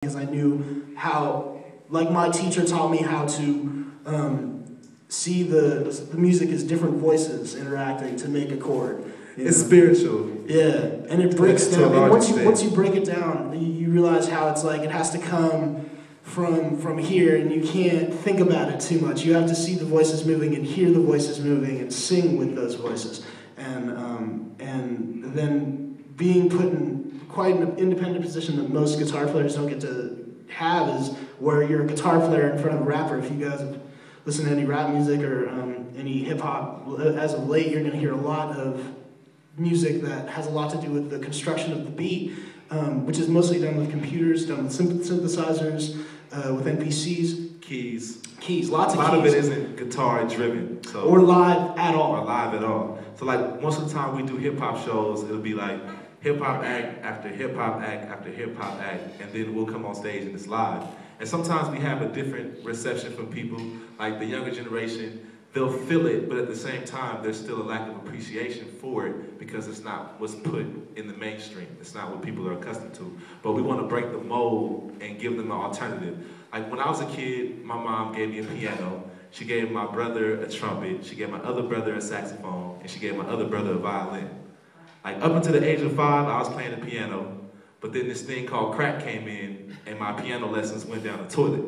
because I knew how, like my teacher taught me how to see the music as different voices interacting to make a chord. It's spiritual. Yeah, and it breaks down. And once you break it down, you realize how it's like it has to come from here, and you can't think about it too much. You have to see the voices moving and hear the voices moving and sing with those voices. And then being put in quite an independent position that most guitar players don't get to have is where you're a guitar player in front of a rapper. If you guys have listened to any rap music or any hip hop, as of late, you're going to hear a lot of music that has a lot to do with the construction of the beat, which is mostly done with computers, done with synthesizers, with MPCs. Keys, lots of keys. A lot of it isn't guitar driven. So, or live at all. Or live at all. So like most of the time we do hip hop shows, it'll be like hip hop act after hip hop act after hip hop act, and then we'll come on stage and it's live. And sometimes we have a different reception from people, like the younger generation. They'll feel it, but at the same time, there's still a lack of appreciation for it because it's not what's put in the mainstream. It's not what people are accustomed to. But we want to break the mold and give them an alternative. Like when I was a kid, my mom gave me a piano. She gave my brother a trumpet. She gave my other brother a saxophone. And she gave my other brother a violin. Like up until the age of 5, I was playing the piano. But then this thing called crack came in, and my piano lessons went down the toilet.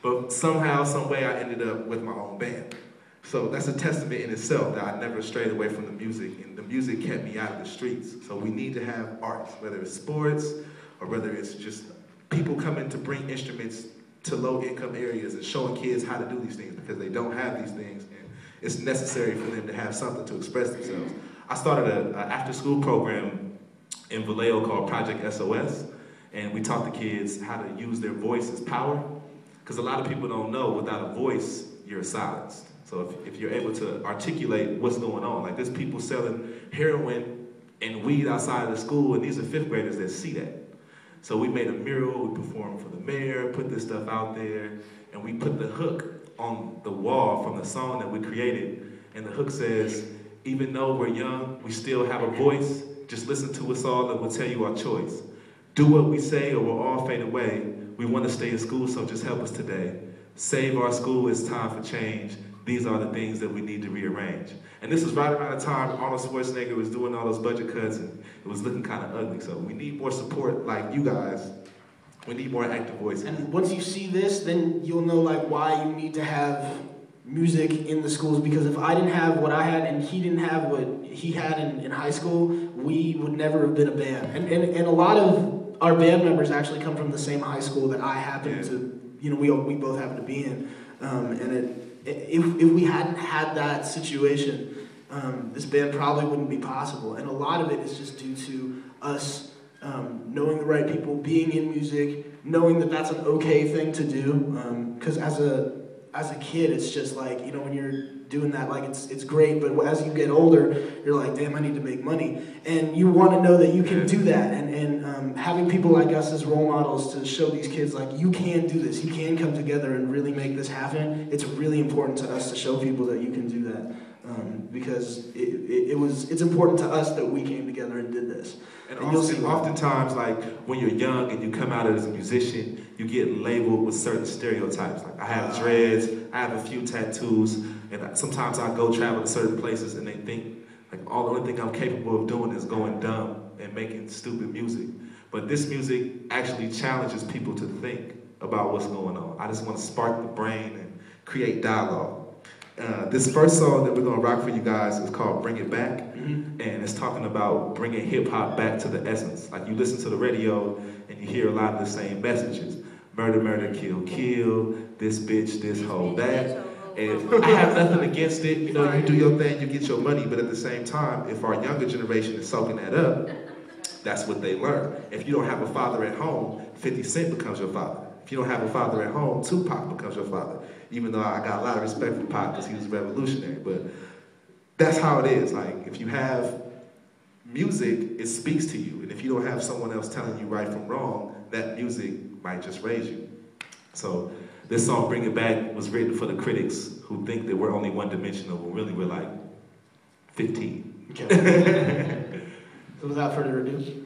But somehow, some way, I ended up with my own band. So that's a testament in itself that I never strayed away from the music, and the music kept me out of the streets. So we need to have arts, whether it's sports or whether it's just people coming to bring instruments to low-income areas and showing kids how to do these things because they don't have these things, and it's necessary for them to have something to express themselves. I started an after-school program in Vallejo called Project SOS, and we taught the kids how to use their voice as power, because a lot of people don't know without a voice, you're silenced. So if you're able to articulate what's going on, like there's people selling heroin and weed outside of the school, and these are 5th graders that see that. So we made a mural, we performed for the mayor, put this stuff out there, and we put the hook on the wall from the song that we created, and the hook says, even though we're young, we still have a voice, just listen to us all and we'll tell you our choice. Do what we say or we'll all fade away. We want to stay in school, so just help us today. Save our school, it's time for change. These are the things that we need to rearrange. And this was right around the time Arnold Schwarzenegger was doing all those budget cuts, and it was looking kind of ugly. So we need more support like you guys. We need more active voices. And once you see this, then you'll know like why you need to have music in the schools, because if I didn't have what I had and he didn't have what he had in high school, we would never have been a band. And a lot of our band members actually come from the same high school that I happen to, you know, we both happen to be in. If we hadn't had that situation, this band probably wouldn't be possible. And a lot of it is just due to us knowing the right people, being in music, knowing that that's an okay thing to do. Because as a kid, it's just like, you know, when you're doing that, like it's great, but as you get older, you're like, damn, I need to make money. And you want to know that you can do that. And having people like us as role models to show these kids, like, you can do this, you can come together and really make this happen, it's really important to us to show people that you can do that. Because it's important to us that we came together and did this. And oftentimes, like, when you're young and you come out as a musician, you get labeled with certain stereotypes. Like, I have dreads, I have a few tattoos, and sometimes I go travel to certain places and they think, like, the only thing I'm capable of doing is going dumb and making stupid music. But this music actually challenges people to think about what's going on. I just want to spark the brain and create dialogue. This first song that we're going to rock for you guys is called Bring It Back, and it's talking about bringing hip-hop back to the essence. Like, you listen to the radio and you hear a lot of the same messages. Murder, murder, kill, kill, this bitch, this hoe, that. And I have nothing against it. You know, you do your thing, you get your money, but at the same time, if our younger generation is soaking that up, that's what they learn. If you don't have a father at home, 50 Cent becomes your father. If you don't have a father at home, Tupac becomes your father. Even though I got a lot of respect for Pac because he was revolutionary, but that's how it is. Like, if you have music, it speaks to you. And if you don't have someone else telling you right from wrong, that music might just raise you. So this song, Bring It Back, was written for the critics who think that we're only one-dimensional, when really we're like 15. Okay. So without further ado.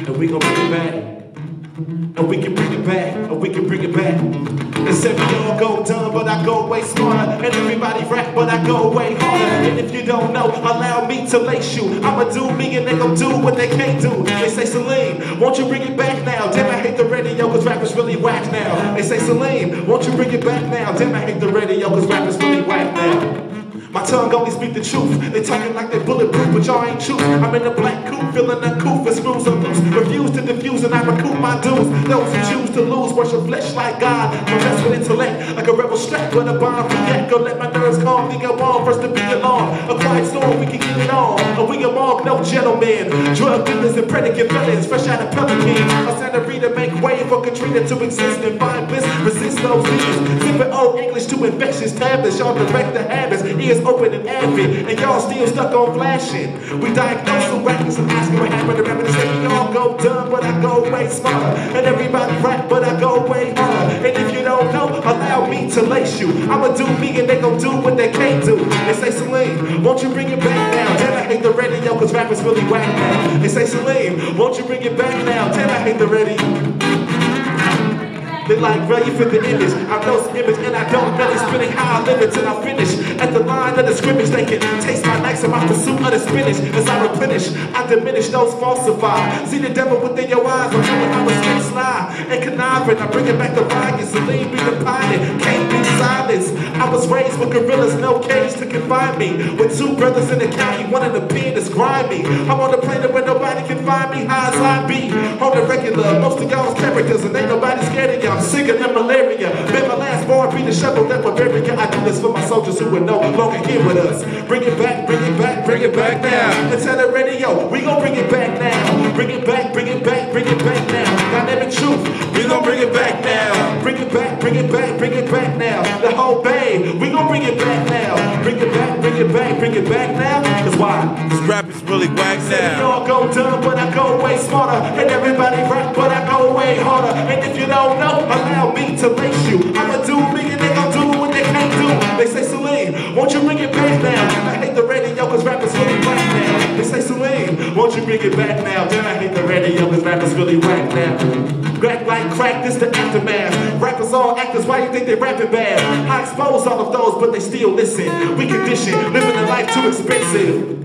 And we gon' bring it back. And we can bring it back. And we can bring it back. They said we all go dumb, but I go way smarter. And everybody rap, but I go way harder. And if you don't know, allow me to lace you. I'ma do me and they gon' do what they can't do. They say, Celine, won't you bring it back now? Damn, I hate the radio, cause rappers really whack now. They say, Celine, won't you bring it back now? Damn, I hate the radio, cause rappers really whack now. My tongue only speak the truth. They talking like they bulletproof, but y'all ain't truth. I'm in a black coupe, feeling uncouth, and screws are loose. Refuse to diffuse, and I recoup my dues. Those who choose to lose, worship flesh like God. Possessed with intellect, like a rebel strapped with a bomb for yet. Go let my nerves calm, think I'm on, first to be along. A quiet storm, we can get it on. And we among no gentlemen. Drug dealers and predicate felons, fresh out of Pelican. A Santa Rita make way for Katrina to exist and find bliss. Resist those leaders. Sipping old English to infectious tablets. Y'all direct the habits. Ears open and avid, and y'all still stuck on flashing. We diagnose the rappers and asking what happened to rappers. Say we all go dumb, but I go way smarter. And everybody rap, but I go way harder. And if you don't know, allow me to lace you. I'ma do me and they gon' do what they can't do. They say, Celine, won't you bring it back now? Damn, I hate the radio, cause rappers really whack now. They say, Celine, won't you bring it back now? Damn, I hate the radio. They like, bro, you fit the image. I know some image and I don't know. They spinning how I live it till I finish. At the line of the scrimmage, they can taste my nights and my pursuit of the spinach. As I replenish, I diminish those falsified. See the devil within your eyes. I'm showing how a snake slide. And conniving, I bring it back to volumes. Celine be the pilot, can't be silenced. I was raised with gorillas, no cage to confine me. With two brothers in the county, one in the pen is grimy. I'm on the planet where nobody can find me. High as I be, on the regular. Most of y'all's characters and ain't nobody scared of y'all. I'm sicker than malaria. Bet my last bar be the shovel that would bury you. I do this for my soldiers who are no longer here with us. Bring it back, bring it back, bring it back now. And tell the radio, we gon' bring it back now. Bring it back, bring it back, bring it back now. Dynamic truth, we gon' bring it back now. Bring it back, bring it back, bring it back now. The whole bang, we gon' bring it back now. Bring it back, bring it back, bring it back now. Cause why? This rap is really whack now. We all go dumb, but I go way smarter. And everybody rap, but I go way harder. And if you don't know, allow me to lace you. I'ma do me and they gon' do what they can't do. They say, Celine, won't you bring it back now? I hate the radio cause rappers really whack now. They say, Celine, won't you bring it back now? Damn, I hate the radio cause rappers really whack now. Crack like crack, this the aftermath. Rappers all actors, why you think they rapping bad? I expose all of those, but they still listen. We condition, living a life too expensive.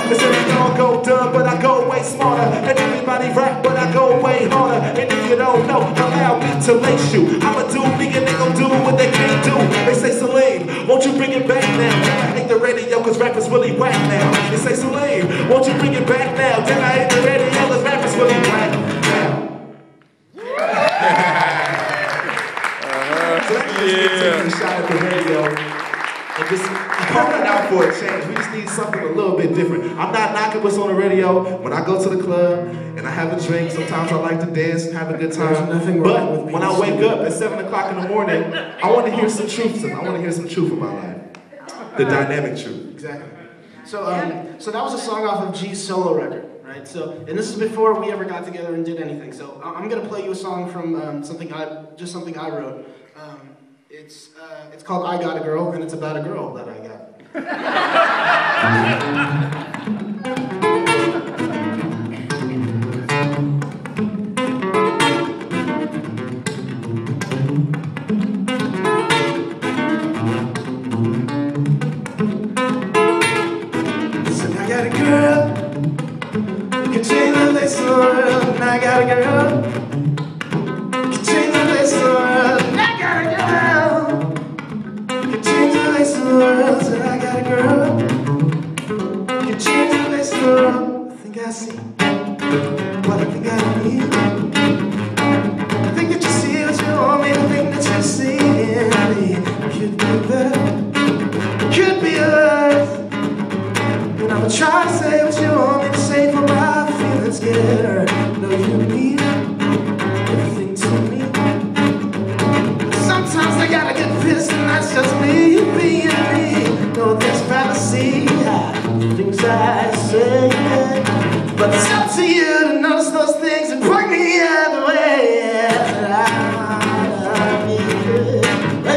They say we all go dumb, but I go way smarter. And everybody rap, but I go way harder. And if you don't know, allow me to lace you. I'ma do me and they gon' do what they can't do. They say, Celine, won't you bring it back now? I hate the radio cause rappers really whack now. They say, Celine, won't you bring it back now? Then I hate the radio cause rappers really whack now. So that's taking a shot at the radio. And just calling out for a change. We just need something a little bit different. I'm not knocking what's on the radio. When I go to the club and I have a drink, sometimes I like to dance and have a good time. But when I wake up at 7 o'clock in the morning, I want to hear some truth. I want to hear some truth in my life. The dynamic truth. Exactly. So that was a song off of G's solo record, right? So, and this is before we ever got together and did anything. So I'm gonna play you a song from something I wrote. It's called I Got a Girl, and it's about a girl that I got. Said I got a girl who can change the face of the world, and I got a girl who can change the face of the world, and I got a girl who can change the face of the world, and I got a girl who can change the face of the world. I think I see what I think I need. I think that you see what you want me to think that you see in me. Could be better, could be worse. And I'ma try to say what you want me to say for my feelings get hurt. No, you mean everything to me. Sometimes I gotta get pissed and that's just me being me. No, there's fantasy, things I